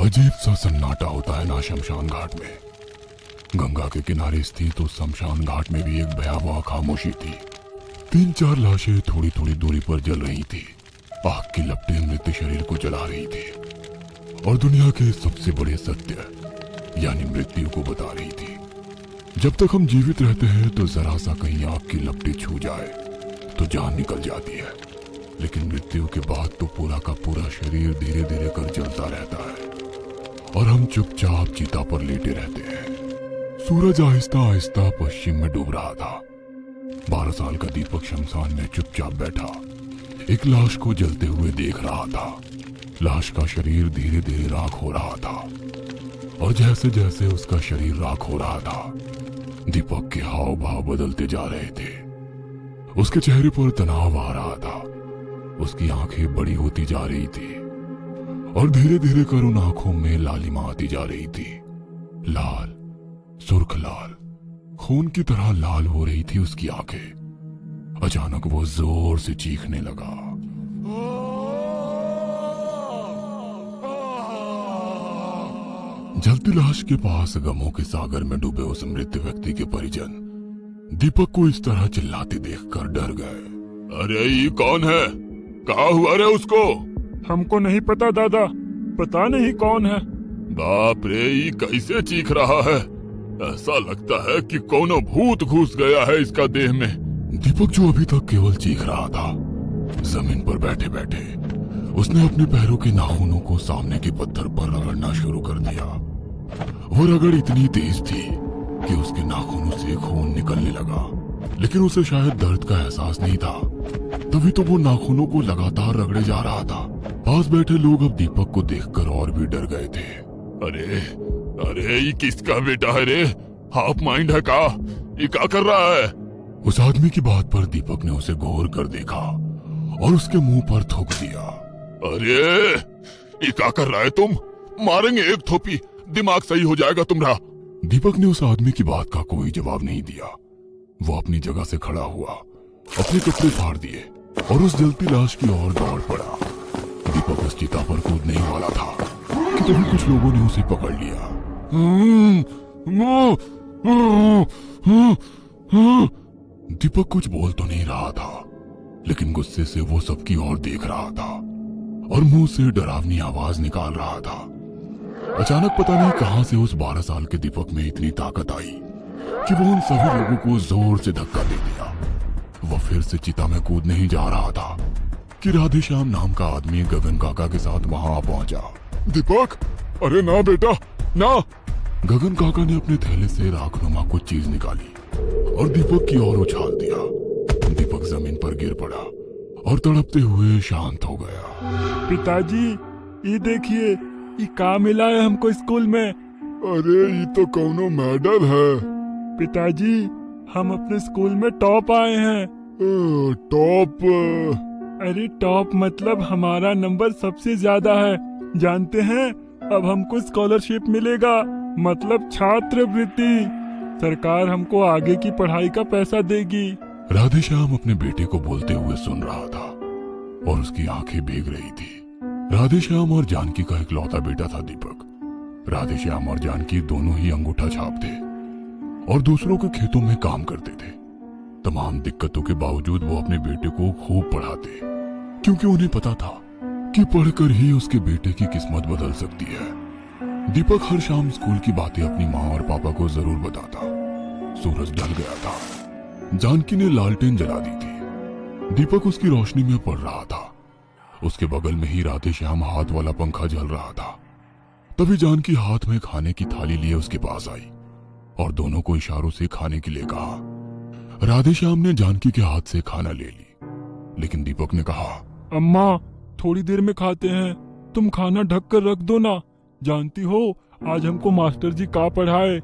अजीब सा सन्नाटा होता है ना शमशान घाट में। गंगा के किनारे स्थित उस शमशान घाट में भी एक भयावह खामोशी थी। 3-4 लाशें थोड़ी थोड़ी दूरी पर जल रही थी। आग की लपटें मृत शरीर को जला रही थी और दुनिया के सबसे बड़े सत्य यानी मृत्यु को बता रही थी। जब तक हम जीवित रहते हैं तो जरा सा कहीं आग की लपटें छू जाए तो जान निकल जाती है, लेकिन मृत्यु के बाद तो पूरा का पूरा शरीर धीरे धीरे कर जलता रहता है और हम चुपचाप चिता पर लेटे रहते हैं। सूरज आहिस्ता आहिस्ता पश्चिम में डूब रहा था। 12 साल का दीपक शमशान में चुपचाप बैठा एक लाश को जलते हुए देख रहा था। लाश का शरीर धीरे धीरे राख हो रहा था और जैसे जैसे उसका शरीर राख हो रहा था, दीपक के हाव भाव बदलते जा रहे थे। उसके चेहरे पर तनाव आ रहा था, उसकी आंखें बड़ी होती जा रही थी और धीरे धीरे कर उन आंखों में लालिमा आती जा रही थी। लाल, सुर्ख लाल, खून की तरह लाल हो रही थी उसकी आंखें। अचानक वो जोर से चीखने लगा। जलती लाश के पास गमों के सागर में डूबे उस मृत व्यक्ति के परिजन दीपक को इस तरह चिल्लाते देखकर डर गए। अरे ये कौन है? कहाँ हुआ रे उसको? हमको नहीं पता दादा, पता नहीं कौन है। बाप रे, ये कैसे चीख रहा है? ऐसा लगता है कि कोनो भूत घुस गया है इसका देह में। दीपक जो अभी तक केवल चीख रहा था, जमीन पर बैठे बैठे उसने अपने पैरों के नाखूनों को सामने के पत्थर पर रगड़ना शुरू कर दिया। वो रगड़ इतनी तेज थी कि उसके नाखूनों से खून निकलने लगा, लेकिन उसे शायद दर्द का एहसास नहीं था, तभी तो वो नाखूनों को लगातार रगड़े जा रहा था। पास बैठे लोग अब दीपक को देखकर और भी डर गए थे। अरे अरे, ये किसका बेटा है रे? हाफ माइंड है का? ये क्या कर रहा है? उस आदमी की बात पर दीपक ने उसे गौर कर देखा और उसके मुंह पर थूक दिया। अरे ये क्या कर रहा है तुम? मारेंगे एक थोपी, दिमाग सही हो जाएगा तुम्हारा। दीपक ने उस आदमी की बात का कोई जवाब नहीं दिया। वो अपनी जगह से खड़ा हुआ, अपने कपड़े फाड़ दिए और उस जलती लाश की ओर दौड़ पड़ा। दीपक उस चिता पर कूदने वाला था कि तभी कुछ लोगों ने उसे पकड़ लिया। दीपक कुछ बोल तो नहीं रहा था, लेकिन गुस्से से वो सबकी ओर देख रहा था और मुंह से डरावनी आवाज निकाल रहा था। अचानक पता नहीं कहां से उस 12 साल के दीपक में इतनी ताकत आई कि वो उन सभी लोगों को जोर से धक्का दे दिया। वो फिर से चिता में कूदने ही जा रहा था कि राधेश्याम नाम का आदमी गगन काका के साथ वहां पहुंचा। दीपक, अरे ना बेटा ना। गगन काका ने अपने थैले से राखनुमा कुछ चीज निकाली और दीपक की ओर उछाल दिया। दीपक जमीन पर गिर पड़ा और तड़पते हुए शांत हो गया। पिताजी, ये देखिए, ये का मिला है हमको स्कूल में। अरे ये तो कौनो मेडल है। पिताजी, हम अपने स्कूल में टॉप आए हैं। टॉप? अरे टॉप मतलब हमारा नंबर सबसे ज्यादा है, जानते हैं? अब हमको स्कॉलरशिप मिलेगा, मतलब छात्रवृत्ति। सरकार हमको आगे की पढ़ाई का पैसा देगी। राधेश्याम अपने बेटे को बोलते हुए सुन रहा था और उसकी आंखें भीग रही थी। राधेश्याम और जानकी का इकलौता बेटा था दीपक। राधेश्याम और जानकी दोनों ही अंगूठा छाप थे और दूसरों के खेतों में काम करते थे। तमाम दिक्कतों के बावजूद वो अपने बेटे को खूब पढ़ाते, क्योंकि उन्हें पता था कि पढ़कर ही उसके बेटे की किस्मत बदल सकती है। दीपक हर शाम स्कूल की बातें अपनी माँ और पापा को जरूर बताता। सूरज ढल गया था। जानकी ने लालटेन जला दी थी। दीपक उसकी रोशनी में पड़ रहा था। उसके बगल में ही राधेश्याम हाथ वाला पंखा जल रहा था। तभी जानकी हाथ में खाने की थाली लिए उसके पास आई और दोनों को इशारों से खाने के लिए कहा। राधेश्याम ने जानकी के हाथ से खाना ले ली, लेकिन दीपक ने कहा, अम्मा थोड़ी देर में खाते हैं, तुम खाना ढक कर रख दो ना। जानती हो आज हमको मास्टर जी का पढ़ाए।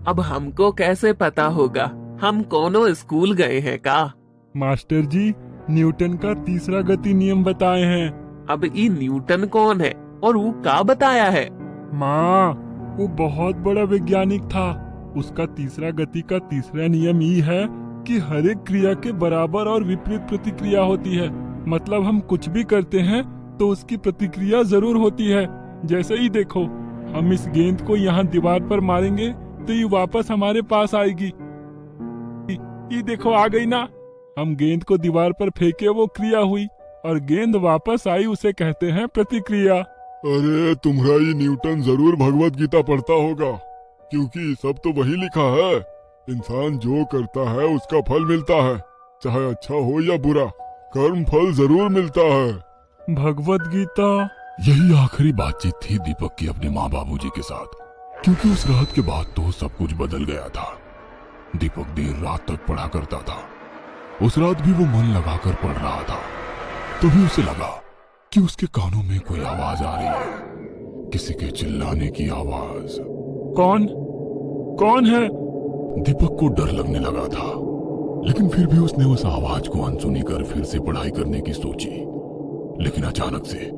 अब हमको कैसे पता होगा? हम कोनो स्कूल गए हैं का? मास्टर जी न्यूटन का तीसरा गति नियम बताए हैं। अब ये न्यूटन कौन है और वो का बताया है? माँ, वो बहुत बड़ा वैज्ञानिक था। उसका तीसरा गति का तीसरा नियम ये है कि हर एक क्रिया के बराबर और विपरीत प्रतिक्रिया होती है। मतलब हम कुछ भी करते हैं तो उसकी प्रतिक्रिया जरूर होती है। जैसे ही देखो, हम इस गेंद को यहाँ दीवार पर मारेंगे तो ये वापस हमारे पास आएगी। ये देखो आ गई ना। हम गेंद को दीवार पर फेंके, वो क्रिया हुई, और गेंद वापस आई, उसे कहते हैं प्रतिक्रिया। अरे तुम्हारा ये न्यूटन जरूर भगवत गीता पढ़ता होगा, क्योंकि सब तो वही लिखा है, इंसान जो करता है उसका फल मिलता है, चाहे अच्छा हो या बुरा, कर्म फल जरूर मिलता है। भगवत गीता। यही आखिरी बातचीत थी दीपक की अपने माँ बाबूजी के साथ, क्योंकि उस रात के बाद तो सब कुछ बदल गया था। दीपक देर रात तक पढ़ा करता था। उस रात भी वो मन लगाकर पढ़ रहा था। तभी उसे लगा कि उसके कानों में कोई आवाज आ रही है, किसी के चिल्लाने की आवाज। कौन है? दीपक को डर लगने लगा था, लेकिन फिर भी उसने उस आवाज को अनसुनी कर फिर से पढ़ाई करने की सोची। लेकिन अचानक से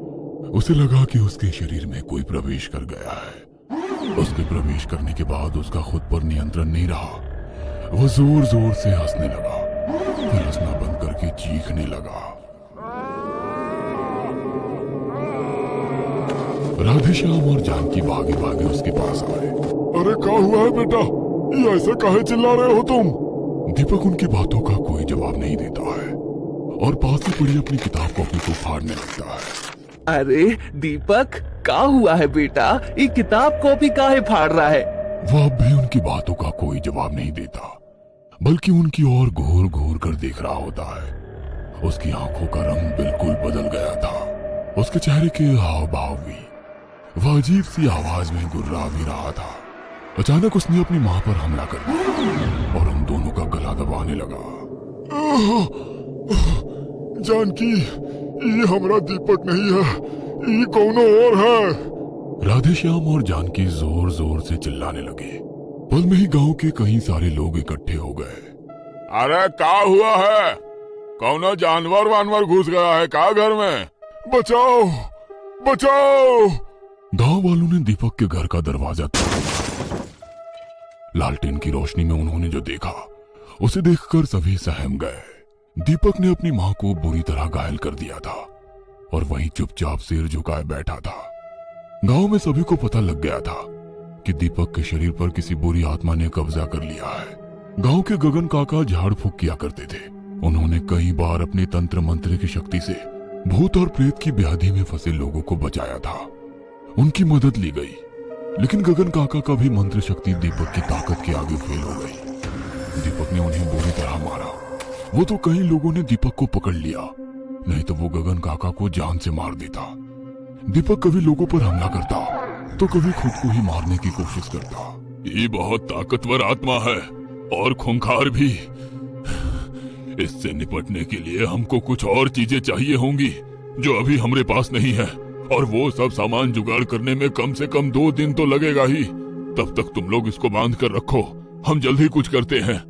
उसे लगा कि उसके शरीर में कोई प्रवेश कर गया है। उसके प्रवेश करने के बाद उसका खुद पर नियंत्रण नहीं रहा। वो जोर जोर से हंसने लगा, फिर हंसना बंद करके चीखने लगा। राधेश्याम और जानकी भागे भागे उसके पास आए। अरे क्या हुआ है बेटा, ये ऐसे काहे चिल्ला रहे हो तुम? दीपक उनकी बातों का कोई जवाब नहीं देता है और पास ही पड़ी अपनी किताब कॉपी को फाड़ने लगता है। अरे दीपक, क्या हुआ है बेटा? ये किताब कॉपी काहे फाड़ रहा है? वो अब भी उनकी बातों का कोई जवाब नहीं देता, बल्कि उनकी ओर घूर घूर कर देख रहा होता है। उसकी आंखों का रंग बिल्कुल बदल गया था, उसके चेहरे के हाव भाव भी। वह अजीब सी आवाज में गुर्रा भी रहा था। अचानक उसने अपनी माँ पर हमला कर दिया और उन दोनों का गला दबाने लगा। जानकी, ये हमारा दीपक नहीं है, ये कौन और है। राधेश्याम और जानकी जोर जोर से चिल्लाने लगे। पल में ही गांव के कई सारे लोग इकट्ठे हो गए। अरे क्या हुआ है? कौन जानवर वानवर घुस गया है क्या घर में? बचाओ बचाओ। गांव वालों ने दीपक के घर का दरवाजा तोड़ा। लालटेन की रोशनी में उन्होंने जो देखा, उसे देखकर सभी सहम गए। दीपक ने अपनी मां को बुरी तरह घायल कर दिया था और वहीं चुपचाप सिर झुकाए बैठा था। गांव में सभी को पता लग गया था कि दीपक के शरीर पर किसी बुरी आत्मा ने कब्जा कर लिया है। गांव के गगन काका झाड़ फूक किया करते थे। उन्होंने कई बार अपने तंत्र मंत्र की शक्ति से भूत और प्रेत की व्याधि में फंसे लोगों को बचाया था। उनकी मदद ली गई, लेकिन गगन काका का भी मंत्र शक्ति दीपक की ताकत के आगे फेल हो गई। दीपक ने उन्हें बुरी तरह मारा। वो तो कई लोगों ने दीपक को पकड़ लिया, नहीं तो वो गगन काका को जान से मार देता। दीपक कभी लोगों पर हमला करता तो कभी खुद को ही मारने की कोशिश करता। ये बहुत ताकतवर आत्मा है और खूंखार भी। इससे निपटने के लिए हमको कुछ और चीजें चाहिए होंगी जो अभी हमारे पास नहीं है, और वो सब सामान जुगाड़ करने में कम से कम 2 दिन तो लगेगा ही। तब तक तुम लोग इसको बांध कर रखो, हम जल्दी कुछ करते हैं।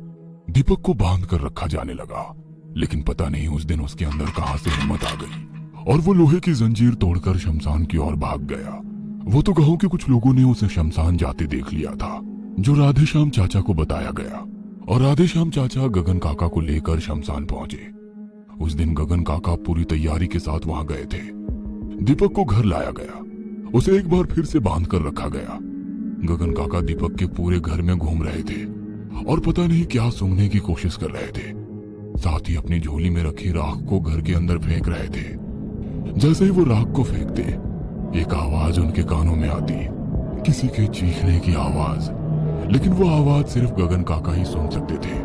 दीपक को बांध कर रखा जाने लगा, लेकिन पता नहीं उस दिन उसके अंदर कहां से हिम्मत आ गई और वो लोहे की जंजीर तोड़कर शमशान की ओर भाग गया। वो तो गांव के कुछ लोगों ने उसे शमशान जाते देख लिया था, जो राधेश्याम चाचा को बताया गया, और राधेश्याम चाचा गगन काका को लेकर शमशान पहुंचे। उस दिन गगन काका पूरी तैयारी के साथ वहां गए थे। दीपक को घर लाया गया, उसे एक बार फिर से बांध कर रखा गया। गगन काका दीपक के पूरे घर में घूम रहे थे और पता नहीं क्या सूंघने की कोशिश कर रहे थे। साथ ही अपनी झोली में रखी राख को घर के अंदर फेंक रहे थे। जैसे ही वो राख को फेंकते, एक आवाज उनके कानों में आती, किसी के चीखने की आवाज। लेकिन वो आवाज सिर्फ गगन काका ही सुन सकते थे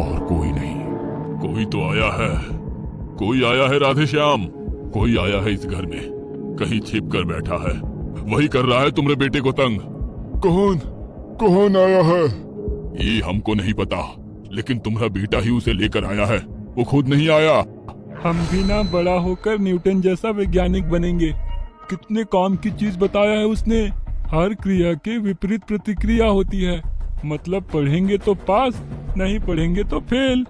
और कोई नहीं। कोई तो आया है, कोई आया है राधेश्याम, कोई आया है इस घर में, कहीं छिप कर बैठा है, वही कर रहा है तुम्हारे बेटे को तंग। कौन आया है? ये हमको नहीं पता, लेकिन तुम्हारा बेटा ही उसे लेकर आया है, वो खुद नहीं आया। हम भी ना बड़ा होकर न्यूटन जैसा वैज्ञानिक बनेंगे। कितने काम की चीज बताया है उसने। हर क्रिया के विपरीत प्रतिक्रिया होती है, मतलब पढ़ेंगे तो पास, नहीं पढ़ेंगे तो फेल।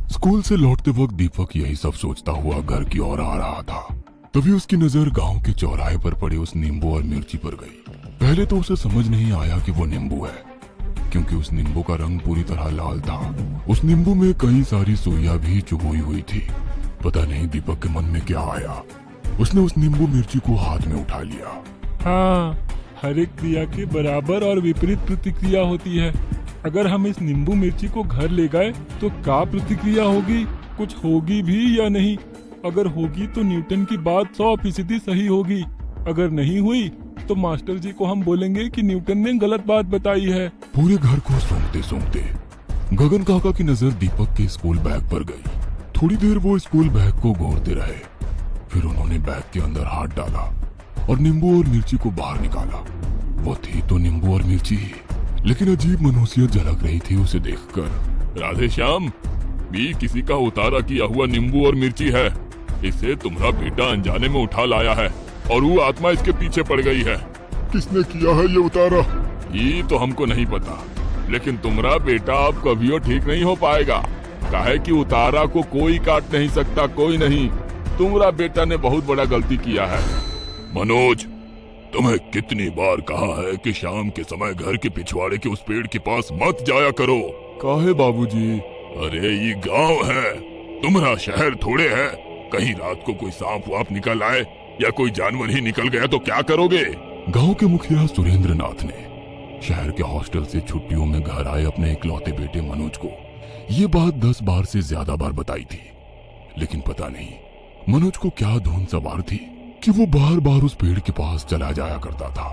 स्कूल से लौटते वक्त दीपक यही सब सोचता हुआ घर की ओर आ रहा था। तभी उसकी नजर गांव के चौराहे पर पड़े उस नींबू और मिर्ची पर गई। पहले तो उसे समझ नहीं आया कि वो नींबू है, क्योंकि उस नींबू का रंग पूरी तरह लाल था। उस नींबू में कई सारी सुइयां भी चुभोई हुई थी। पता नहीं दीपक के मन में क्या आया, उसने उस नींबू मिर्ची को हाथ में उठा लिया। हाँ, हर एक क्रिया के बराबर और विपरीत प्रतिक्रिया होती है। अगर हम इस नींबू मिर्ची को घर ले गए तो क्या प्रतिक्रिया होगी, कुछ होगी भी या नहीं? अगर होगी तो न्यूटन की बात 100% सही होगी। अगर नहीं हुई तो मास्टर जी को हम बोलेंगे कि न्यूटन ने गलत बात बताई है। पूरे घर को सूंघते सूंघते गगन काका की नजर दीपक के स्कूल बैग पर गई। थोड़ी देर वो स्कूल बैग को घूरते रहे, फिर उन्होंने बैग के अंदर हाथ डाला और नींबू और मिर्ची को बाहर निकाला। वो थी तो नींबू और मिर्ची ही, लेकिन अजीब मनुष्यत झलक रही थी उसे देखकर। राधे श्याम, भी किसी का उतारा किया हुआ नींबू और मिर्ची है। इसे तुम्हारा बेटा अनजाने में उठा लाया है और वो आत्मा इसके पीछे पड़ गई है। किसने किया है ये उतारा? ये तो हमको नहीं पता, लेकिन तुम्हारा बेटा अब कभी ठीक नहीं हो पाएगा। काहे कि उतारा को कोई काट नहीं सकता, कोई नहीं। तुम्हारा बेटा ने बहुत बड़ा गलती किया है। मनोज, तुम्हें कितनी बार कहा है कि शाम के समय घर के पिछवाड़े के उस पेड़ के पास मत जाया करो। काहे बाबूजी? अरे ये गांव है, तुम्हारा शहर थोड़े है। कहीं रात को कोई सांप वाप निकल आए या कोई जानवर ही निकल गया तो क्या करोगे? गांव के मुखिया सुरेंद्र नाथ ने शहर के हॉस्टल से छुट्टियों में घर आए अपने इकलौते बेटे मनोज को ये बात 10 बार से ज्यादा बार बताई थी, लेकिन पता नहीं मनोज को क्या धुन सवार थी कि वो बार बार उस पेड़ के पास चला जाया करता था।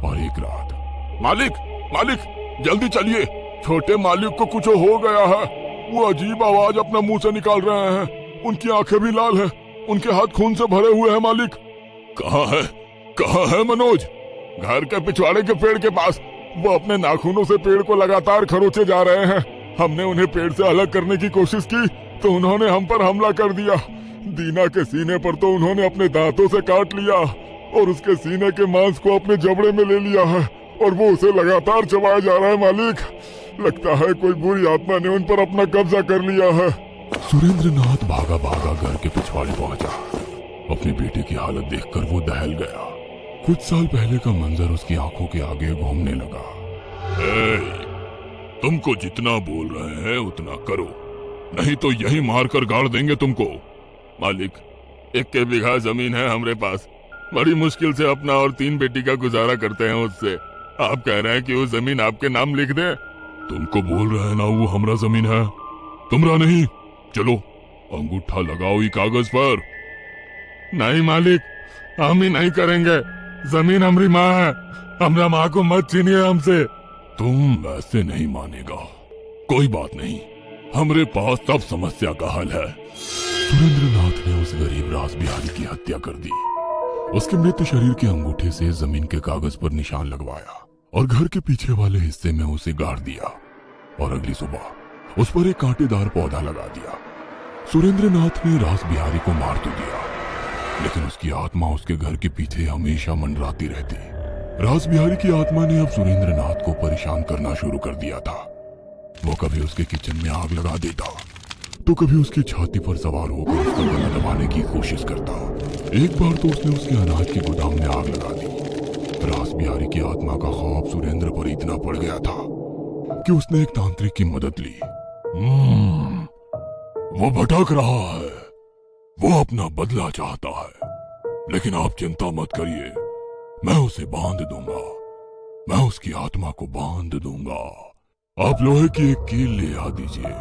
और एक रात, मालिक मालिक जल्दी चलिए, छोटे मालिक को कुछ हो गया है। वो अजीब आवाज अपना मुंह से निकाल रहे हैं, उनकी आंखें भी लाल है, उनके हाथ खून से भरे हुए हैं। मालिक कहाँ है मनोज? घर के पिछवाड़े के पेड़ के पास। वो अपने नाखूनों से पेड़ को लगातार खरोचे जा रहे हैं। हमने उन्हें पेड़ से अलग करने की कोशिश की तो उन्होंने हम पर हमला कर दिया। दीना के सीने पर तो उन्होंने अपने दांतों से काट लिया और उसके सीने के मांस को अपने जबड़े में ले लिया है और वो उसे लगातार चबाया जा रहा है। मालिक, लगता है कोई बुरी आत्मा ने उन पर अपना कब्जा कर लिया है। सुरेंद्र नाथ भागा भागा घर के पिछवाड़े पहुंचा। अपने बेटे की हालत देखकर वो दहल गया। कुछ साल पहले का मंजर उसकी आंखों के आगे घूमने लगा। तुमको जितना बोल रहे हैं उतना करो, नहीं तो यही मारकर गाड़ देंगे तुमको। मालिक, 1 बीघा जमीन है हमरे पास, बड़ी मुश्किल से अपना और 3 बेटी का गुजारा करते हैं उससे। आप कह रहे हैं कि वो जमीन आपके नाम लिख दे? तुमको बोल रहे हैं ना वो हमरा जमीन है, तुमरा नहीं। चलो अंगूठा लगाओ ये कागज पर। नहीं मालिक, हम ही नहीं करेंगे। जमीन हमारी माँ है, हमरा माँ को मत छीनिए हमसे। तुम ऐसे नहीं मानेगा। कोई बात नहीं, हमरे पास सब समस्या का हल है। सुरेंद्र नाथ ने उस गरीब रास बिहारी की हत्या कर दी। उसके मृत शरीर के अंगूठे से जमीन के कागज पर निशान लगवाया और घर के पीछे वाले हिस्से में उसे गाड़ दिया और अगली सुबह उस पर एक कांटेदार पौधा लगा दिया। सुरेंद्र नाथ ने रास बिहारी को मार तो दिया, लेकिन उसकी आत्मा उसके घर के पीछे हमेशा मंडराती रहती। रास बिहारी की आत्मा ने अब सुरेंद्र नाथ को परेशान करना शुरू कर दिया था। वो कभी उसके किचन में आग लगा देता तो कभी उसकी छाती पर सवार होकर उसका गला दबाने की कोशिश करता। एक बार तो उसने उसके अनाज के गोदाम में आग लगा दी। रास बिहारी की आत्मा का खौफ सुरेंद्र पर इतना पड़ गया था कि उसने एक तांत्रिक की मदद ली। वो भटक रहा है, वो अपना बदला चाहता है, लेकिन आप चिंता मत करिए, मैं उसे बांध दूंगा, मैं उसकी आत्मा को बांध दूंगा। आप लोहे की एक कील ले आ दीजिए,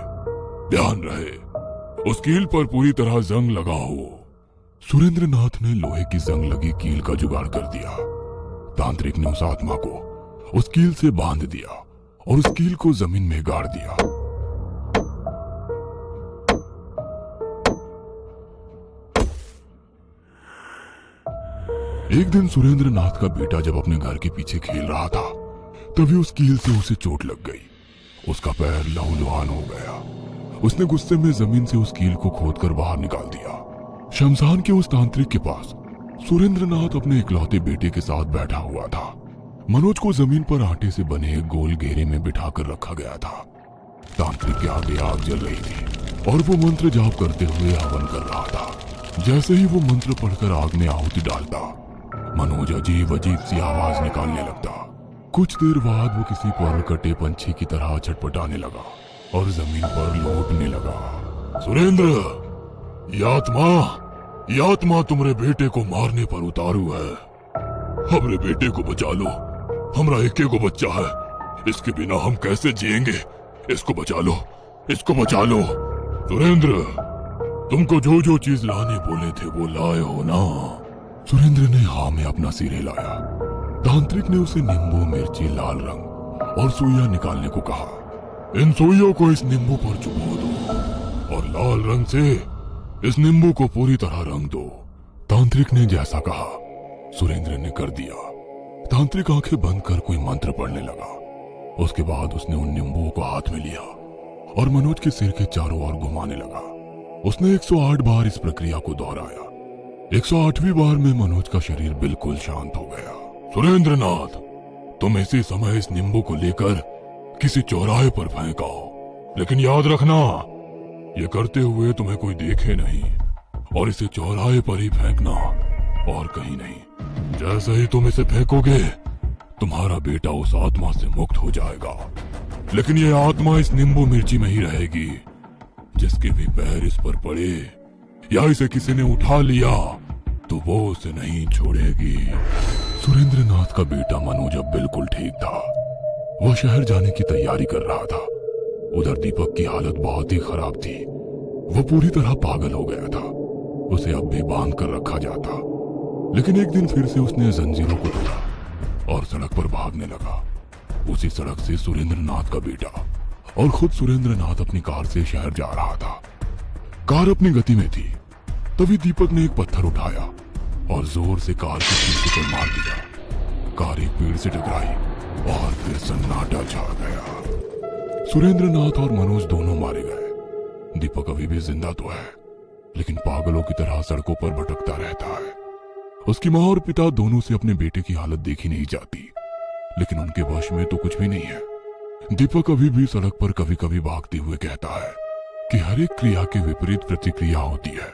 ध्यान रहे उस कील पर पूरी तरह जंग लगा हो। सुरेंद्र नाथ ने लोहे की जंग लगी कील का जुगाड़ कर दिया। तांत्रिक ने उस आत्मा को उस कील से बांध दिया और उस कील को जमीन में गाड़ दिया। एक दिन सुरेंद्र नाथ का बेटा जब अपने घर के पीछे खेल रहा था, तभी उस कील से उसे चोट लग गई। उसका पैर लहूलुहान हो गया। उसने गुस्से में जमीन से उस कील को खोदकर बाहर निकाल दिया। शमशान के उस तांत्रिक के पास सुरेंद्र नाथ अपने इकलौते बेटे के साथ बैठा हुआ था। मनोज को जमीन पर आटे से बने एक गोल घेरे में बिठाकर रखा गया था। तांत्रिक के आगे आग जल रही थी और वो मंत्र जाप करते हुए हवन कर रहा था। जैसे ही वो मंत्र पढ़कर आग में आहुति डालता, मनोज अजीब अजीब सी आवाज निकालने लगता। कुछ देर बाद वो किसी पर कटे पंछी की तरह छटपटाने लगा और जमीन पर लौटने लगा। सुरेंद्र, ये आत्मा तुम्हारे बेटे को मारने पर उतारू है। हमरे बेटे को बचा लो, हमरा एक को बच्चा है, इसके बिना हम कैसे जिएंगे। इसको बचा लो, इसको बचा लो। सुरेंद्र, तुमको जो जो चीज लाने बोले थे वो लाए हो ना? सुरेंद्र ने हाँ में अपना सिर हिलाया। तांत्रिक ने उसे नींबू, मिर्ची, लाल रंग और सुइया निकालने को कहा। इन सुइयों को इस नींबू पर चुभो दो और लाल रंग से इस नींबू को पूरी तरह रंग दो। तांत्रिक ने जैसा कहा सुरेंद्र ने कर दिया। तांत्रिक आंखें बंद कर कोई मंत्र पढ़ने लगा। उसके बाद उसने उन नींबुओं को हाथ में लिया और मनोज के सिर के चारों ओर घुमाने लगा। उसने 108 बार इस प्रक्रिया को दोहराया। 108वीं बार में मनोज का शरीर बिल्कुल शांत हो गया। सुरेंद्रनाथ, तुम इसी समय इस नींबू को लेकर किसी चौराहे पर फेंक आओ, लेकिन याद रखना ये करते हुए तुम्हें कोई देखे नहीं, और इसे चौराहे पर ही फेंकना और कहीं नहीं। जैसे ही तुम इसे फेंकोगे तुम्हारा बेटा उस आत्मा से मुक्त हो जाएगा, लेकिन ये आत्मा इस नींबू मिर्ची में ही रहेगी। जिसके भी पैर इस पर पड़े या इसे किसी ने उठा लिया तो वो उसे नहीं छोड़ेगी। सुरेंद्रनाथ का बेटा मनोज अब बिल्कुल ठीक था। वह शहर जाने की तैयारी कर रहा था। उधर दीपक की हालत बहुत ही खराब थी। वह पूरी तरह पागल हो गया था। उसे अब भी बांध कर रखा जाता, लेकिन एक दिन फिर से उसने जंजीरों को तोड़ा और सड़क पर भागने लगा। उसी सड़क से सुरेंद्रनाथ का बेटा और खुद सुरेंद्रनाथ अपनी कार से शहर जा रहा था। कार अपनी गति में थी, तभी दीपक ने एक पत्थर उठाया और जोर से कार के शीशे पर मार दिया। कार एक पेड़ से टकराई और फिर सन्नाटा छा गया। सुरेंद्रनाथ और मनोज दोनों मारे गए। दीपक अभी भी जिंदा तो है, लेकिन पागलों की तरह सड़कों पर भटकता रहता है। उसकी माँ और पिता दोनों से अपने बेटे की हालत देखी नहीं जाती, लेकिन उनके वश में तो कुछ भी नहीं है। दीपक अभी भी सड़क पर कभी कभी भागते हुए कहता है कि हर एक क्रिया की विपरीत प्रतिक्रिया होती है।